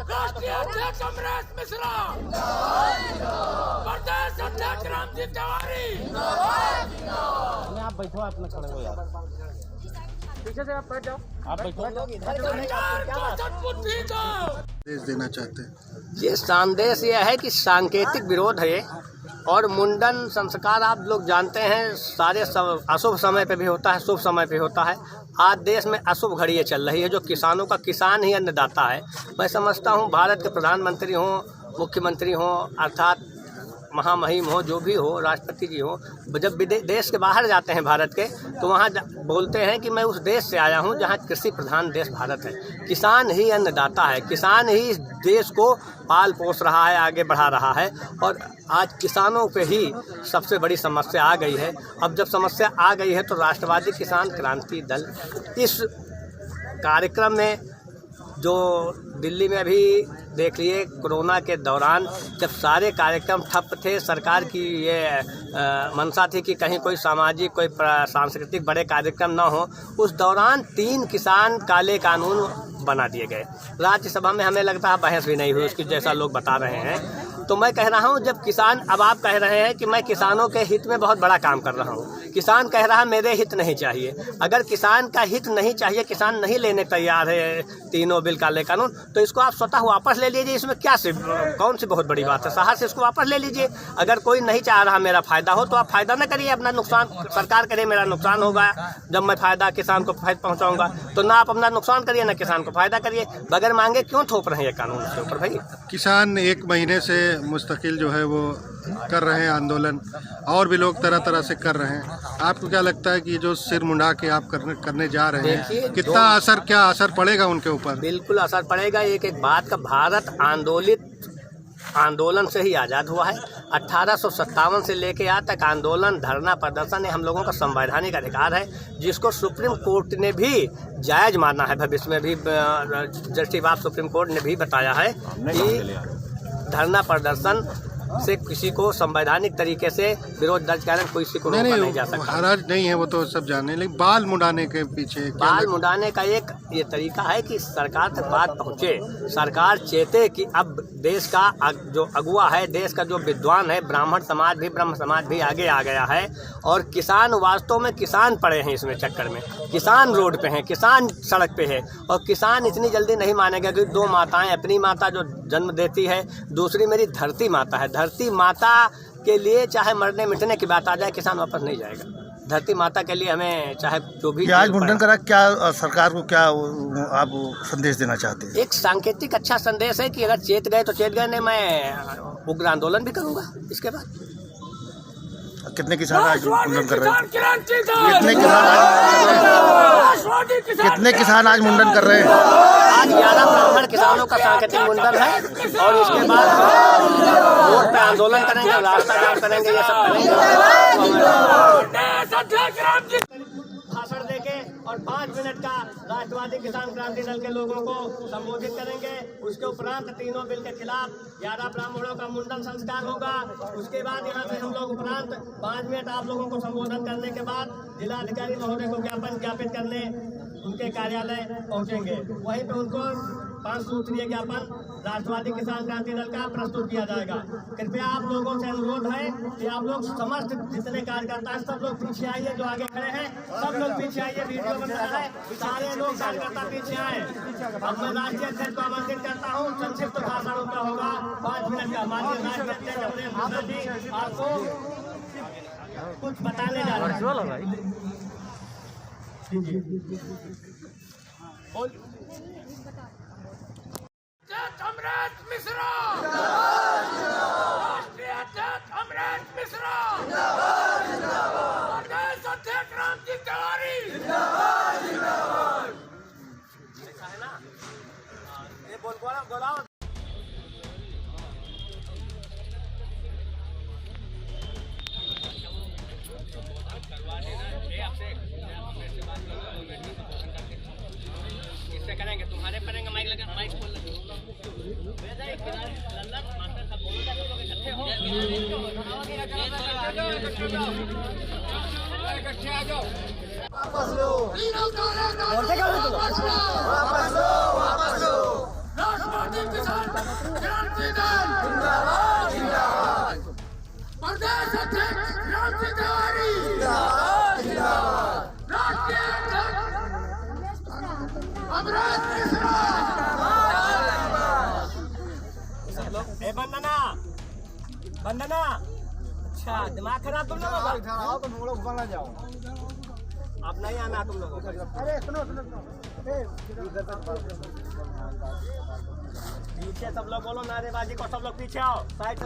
राष्ट्रीय अध्यक्ष अमरेश मिश्रा, प्रदेश अध्यक्ष रामजी तिवारी। आप बैठो, आप ना खड़े हो यार, पीछे से आप बैठ जाओ, आप बैठो। संदेश देना चाहते हैं? ये संदेश यह है कि सांकेतिक विरोध है और मुंडन संस्कार आप लोग जानते हैं सारे अशुभ समय पे भी होता है, शुभ समय पे होता है। आज देश में अशुभ घड़ियाँ चल रही है, जो किसानों का किसान ही अन्नदाता है। मैं समझता हूँ भारत के प्रधानमंत्री हों, मुख्यमंत्री हों, अर्थात महामहिम हो, जो भी हो, राष्ट्रपति जी हो, जब देश के बाहर जाते हैं भारत के, तो वहाँ बोलते हैं कि मैं उस देश से आया हूँ जहाँ कृषि प्रधान देश भारत है। किसान ही अन्नदाता है, किसान ही इस देश को पाल पोस रहा है, आगे बढ़ा रहा है। और आज किसानों पे ही सबसे बड़ी समस्या आ गई है। अब जब समस्या आ गई है तो राष्ट्रवादी किसान क्रांति दल इस कार्यक्रम में, जो दिल्ली में अभी देख लिए कोरोना के दौरान जब सारे कार्यक्रम ठप थे, सरकार की ये मंशा थी कि कहीं कोई सामाजिक, कोई सांस्कृतिक बड़े कार्यक्रम ना हो, उस दौरान 3 किसान काले कानून बना दिए गए। राज्यसभा में हमें लगता है बहस भी नहीं हुई उसकी, जैसा लोग बता रहे हैं। तो मैं कह रहा हूं, जब किसान, अब आप कह रहे हैं कि मैं किसानों के हित में बहुत बड़ा काम कर रहा हूं, किसान कह रहा है मेरे हित नहीं चाहिए। अगर किसान का हित नहीं चाहिए, किसान नहीं लेने तैयार है तीनों बिल काले कानून, तो इसको आप स्वतः वापस ले लीजिए। इसमें क्या कौन सी बहुत बड़ी बात है? साहस से इसको वापस ले लीजिए। अगर कोई नहीं चाह रहा मेरा फायदा हो तो आप फायदा न करिए, अपना नुकसान सरकार करे। मेरा नुकसान होगा जब मैं फायदा किसान को पहुंचाऊंगा, तो ना आप अपना नुकसान करिए ना किसान को फायदा करिए। बगैर मांगे क्यों थोप रहे हैं ये कानून के ऊपर भाई? किसान 1 महीने से मुस्तकिल जो है वो कर रहे हैं आंदोलन, और भी लोग तरह तरह से कर रहे हैं। आपको क्या लगता है कि जो सिर मुंडा के आप करने जा रहे हैं, कितना असर, क्या असर पड़ेगा उनके ऊपर? बिल्कुल असर पड़ेगा। एक बात का, भारत आंदोलन से ही आज़ाद हुआ है। 1857 से लेके आज तक आंदोलन, धरना, प्रदर्शन हम लोगों का संवैधानिक अधिकार है, जिसको सुप्रीम कोर्ट ने भी जायज़ माना है। भविष्य में भी जस्टिस ऑफ सुप्रीम कोर्ट ने भी बताया है कि धरना प्रदर्शन से किसी को संवैधानिक तरीके से विरोध दर्ज करने कोई किसी को रोका नहीं जा सकता। हराज नहीं है, वो तो सब जाने, लेकिन बाल मुंडाने के पीछे बाल मुंडाने का एक ये तरीका है कि सरकार तक बात पहुंचे, सरकार चेते कि अब देश का जो अगुआ है, देश का जो विद्वान है, ब्राह्मण समाज भी, ब्रह्म समाज भी आगे आ गया है। और किसान, वास्तव में किसान पड़े हैं इसमें चक्कर में, किसान रोड पे हैं, किसान सड़क पे है। और किसान इतनी जल्दी नहीं मानेगा कि 2 माताएं, अपनी माता जो जन्म देती है, दूसरी मेरी धरती माता है। धरती माता के लिए चाहे मरने मिटने की बात आ जाए, किसान वापस नहीं जाएगा। धरती माता के लिए हमें चाहे जो भी। आज मुंडन करा, क्या सरकार को क्या आप संदेश देना चाहते हैं? एक सांकेतिक अच्छा संदेश है कि अगर चेत गए तो चेत गए, नहीं मैं उग्र आंदोलन भी करूंगा इसके बाद। कितने किसान आज मुंडन कर रहे हैं? कितने किसान आज मुंडन कर रहे हैं? आज 11 ब्राह्मण किसानों का सांकेतिक मुंडन है, और इसके बाद रोड पे आंदोलन करेंगे, रास्ता जाम करेंगे, ये सब करेंगे। भाषण देके और 5 मिनट का राष्ट्रवादी किसान क्रांति दल के लोगों को संबोधित करेंगे। उसके उपरांत तीनों बिल के खिलाफ 11 ब्राह्मणों का मुंडन संस्कार होगा। उसके बाद यहाँ से हम लोग उपरांत 5 मिनट आप लोगों को संबोधन करने के बाद जिलाधिकारी महोदय को ज्ञापित करने उनके कार्यालय पहुँचेंगे। वहीं पे उनको 5 सूत्रीय ज्ञापन राष्ट्रवादी किसान क्रांति दल का प्रस्तुत किया जाएगा। कृपया आप लोगों से अनुरोध है कि आप लोग समस्त जितने कार्यकर्ता हैं सब लोग पीछे आइए, जो आगे खड़े हैं सब लोग पीछे आइए, वीडियो बन रहा है, सारे लोग कार्यकर्ता पीछे आए। अब मैं राष्ट्रीय अध्यक्ष को आमंत्रित करता हूँ, संक्षिप्त भाषण उनका होगा 5 मिनट का। माननीय राष्ट्रीय अध्यक्ष अमरेश मिश्रा जी आपको कुछ बताने जा रहे हैं। अमरेश मिश्रा, राष्ट्रीय अध्यक्ष अमरेश मिश्रा, प्रदेश अध्यक्ष रामजी तिवारी। ऐसा है ना, ये बोलाओ। करवा देना आपसे राष्ट्रवादी किसान क्रांति दल जिंदाबाद जिंदाबाद। प्रदेश अध्यक्ष क्रांति तिवारी जिंदाबाद जिंदाबाद। राष्ट्रीय अध्यक्ष अमरेश मिश्रा ए बंदना बंदना, अच्छा दिमाग खराब तुम लोगों का? तुम लोग बना जाओ। अब नहीं आना तुम लोगों को। अरे सुनो सुनो पीछे सब लोग बोलो नारेबाजी को, सब लोग पीछे आओ साइड।